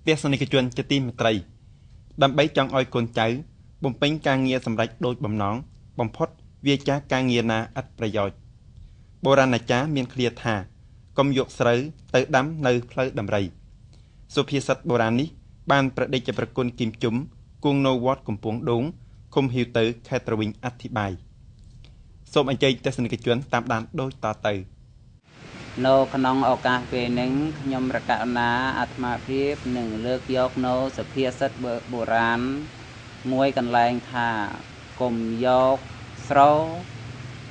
ទេសនិកជនជាទីមេត្រីដើម្បីចង់ឲ្យកូនចៅបំពេញការងារសម្រេចដូចបំណងបំផុតវាចាស់ការងារណាឥតប្រយោជន៍បុរាណអាចារ្យមានឃ្លាថាកុំយកស្រូវទៅដាំនៅផ្លូវដំរីសុភាសិតបុរាណនេះបានប្រដេជប្រគុណគីមជុំគង់នៅវត្តកំពង់ដូងឃុំហ៊ីវទៅខេត្តត្រវិញអធិប្បាយសូមអញ្ជើញទស្សនិកជនតាមដានដូចតទៅនៅក្នុងឱកាសពេលនេះខ្ញុំរកណាអាត្មាភាពនឹងលើកយកនៅសុភាសិតបុរាណមួយកន្លែងថាកុំយកស្រូវ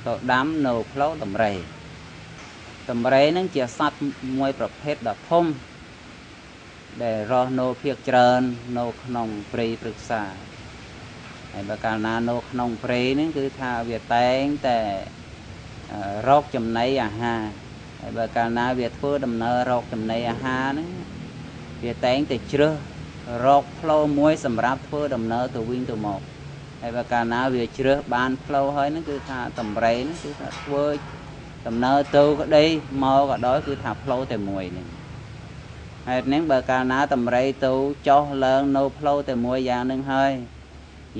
ទៅដាំនៅផ្លូវដំរីដំរីនឹងជាសត្វមួយប្រភេទដ៏ធំដែលរស់នៅភាគច្រើននៅក្នុងព្រៃព្រឹក្សាហើយបើកាលណានៅក្នុងព្រៃហ្នឹងគឺថាវាតែងតែរកចំណីអាហារហើយបើកាលណាវាធ្វើដំណើររកចំណីអាហារហ្នឹងវាតែងតែជ្រើសរកផ្លូវមួយសម្រាប់ធ្វើដំណើរទៅវិញទៅមកហើយបើកាលណាវាជ្រើសបានផ្លូវហើយហ្នឹងគឺថាដំរីហ្នឹងគឺថាធ្វើដំណើរទៅក្តីមកក៏ដោយគឺថាផ្លូវតែមួយហ្នឹងហើយហ្នឹងបើកាលណាដំរីទៅចុះឡើងនៅផ្លូវតែមួយយ៉ាងហ្នឹងហើយ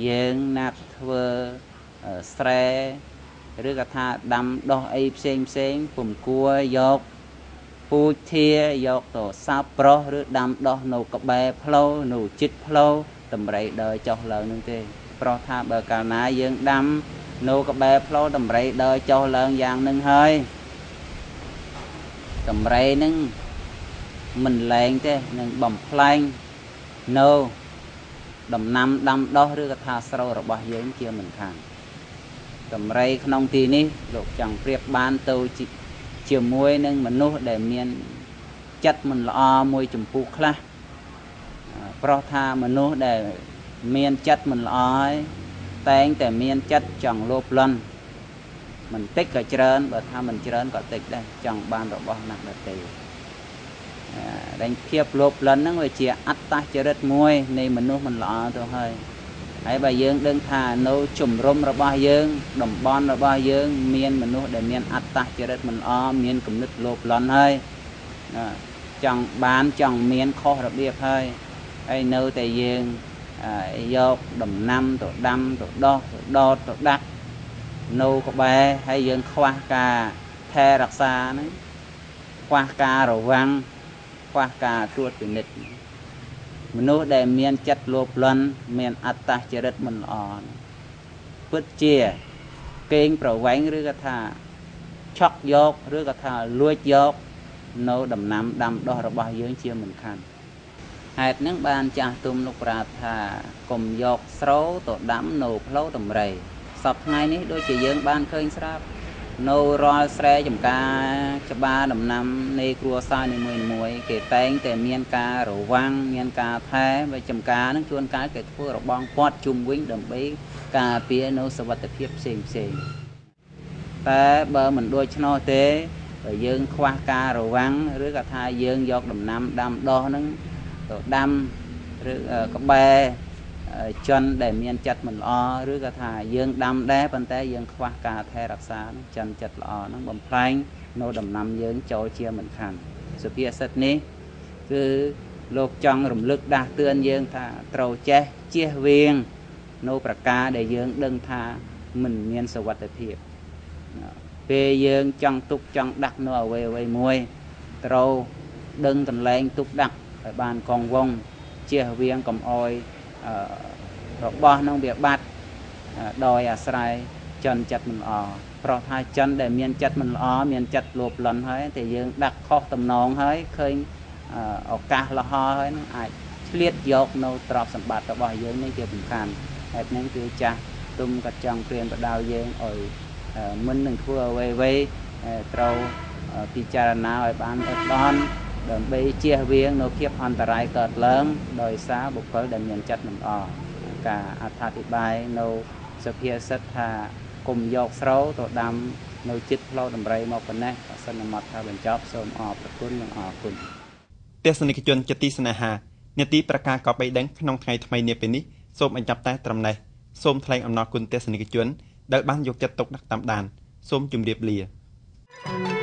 យើងណាត់ធ្វើស្រែឬក៏ថាដាំដោះអីផ្សេងពុំគួរយកពូជធាយកទៅសាប់ប្រុសឬដាំដោះនៅក្បែរផ្លូវនៅជិតផ្លូវដំរីដើរចុះឡើងនឹងទេព្រោះថាបើកាលណាយើងដាំនៅក្បែរផ្លូវដំរីដើរចុះឡើងយ៉ាងនឹងហើយដំរីនឹងមិនលែងទេនឹងបំផ្លាញនៅដំណាំដាំដោះឬក៏ថាស្រូវរបស់យើងជាមិនខានដំរីក្នុងទីនេះលោកចង់ប្រៀបបានទៅជាមួយនឹងមនុស្សដែលមានចិត្តមិនល្អមួយចម្ពោះខ្លះព្រោះថាមនុស្សដែលមានចិត្តមិនល្អហើយតែងតែមានចិត្តចង់លោភលន់មិនតិចក៏ច្រើនបើថាមិនច្រើនក៏តិចដែរចង់បានរបស់ណាស់ដទៃដែលភាពលោភលន់ហ្នឹងវាជាអត្តចរិតមួយនៃមនុស្សមិនល្អទៅហើយហើយបើយើងដឹងថានៅជំរំរបស់យើងតំបន់របស់យើងមានមនុស្សដែលមានអត្តចរិតមិនល្អមានគំនិតលោភលន់ហើយចង់បានចង់មានខុសរបៀបហើយនៅតែយើងយកដំណាំទៅដាំទៅដោះទៅដុតទៅដាក់នៅក្បែរហើយយើងខ្វះការថែរក្សាហ្នឹងខ្វះការរវាំងខ្វះការត្រួតពិនិត្យមនុស្សដែលមានចិត្តលោភលន់មានអត្តចរិតមិនល្អពិតជាកេងប្រវែងឬក៏ថាឆក់យកឬក៏ថាលួចយកនៅដំណាំដាំដុះរបស់យើងជាមិនខានហេតុហ្នឹងបានចាស់ទុំលោកប្រាប់ថាកុំយកស្រូវទៅដាំនៅផ្លូវដំរីសពថ្ងៃនេះដូចជាយើងបានឃើញស្រាប់នៅរាល់ស្រែចម្ការច្បារដំណាំនៃគ្រួសារនីមួយៗគេតែងតែមានការរវាំងមានការថែបើចម្ការហ្នឹងជួនកាលគេធ្វើរបងព័ទ្ធជុំវិញដើម្បីការពារនៅសុវត្ថិភាពផ្សេងតែបើមិនដូច្នោះទេបើយើងខ្វះការរវាំងឬក៏ថាយើងយកដំណាំដាំដោះហ្នឹងទៅដាំឬក្បែរជនដែលមានចិត្តមិនល្អឬក៏ថាយើងដាំដែរប៉ុន្តែយើងខ្វះការថែរក្សាជនចិត្តល្អហ្នឹងបំផ្លាញនៅដំណាំយើងចូលជាមិនខានសុភាសិតនេះគឺលោកចង់រំលឹកដាស់តឿនយើងថាត្រូវចេះជៀសវាងនៅប្រការដែលយើងដឹងថាមិនមានសុវត្ថិភាពពេលយើងចង់ទុកចង់ដាក់នៅអ្វីមួយត្រូវដឹងកន្លែងទុកដាក់ឲ្យបានកងវងជៀសវាងកុំអោយរបស់នឹងវាបាត់ដោយអាស្រ័យជនចិត្តមិនល្អព្រោះថាជនដែលមានចិត្តមិនល្អមានចិត្តលោភលន់ហើយតែយើងដាក់ខុសតំណងហើយឃើញឱកាសលហហើយនឹងអាចឆ្លៀតយកនៅទ្រព្យសម្បត្តិរបស់យើងនេះជាសំខាន់ហេតុហ្នឹងគឺចាស់ទុំក៏ចង់ព្រានបដៅយើងឲ្យមិននឹងធ្វើអ្វីត្រូវពិចារណាឲ្យបានអត់ដន់ដើម្បីជៀសវាងនៅភាពអន្តរាយកើតឡើងដោយសារបុគ្គលដែលមានចិត្តមិនល្អការអត្ថាធិប្បាយនៅសុភាសិតថាកុំយកស្រូវទៅដាំនៅជិតផ្លូវដំរីមកប៉ុណ្ណេះអសិនមត់ថាបញ្ចប់សូមអរគុណនិងអរគុណទេសនិកជនជាទីស្នេហានាទីប្រកាសក៏បីដឹងក្នុងថ្ងៃថ្មីនេះពេលនេះសូមបញ្ចប់តែត្រឹមនេះសូមថ្លែងអំណរគុណទេសនិកជនដែលបានយកចិត្តទុកដាក់តាមដានសូមជម្រាបលា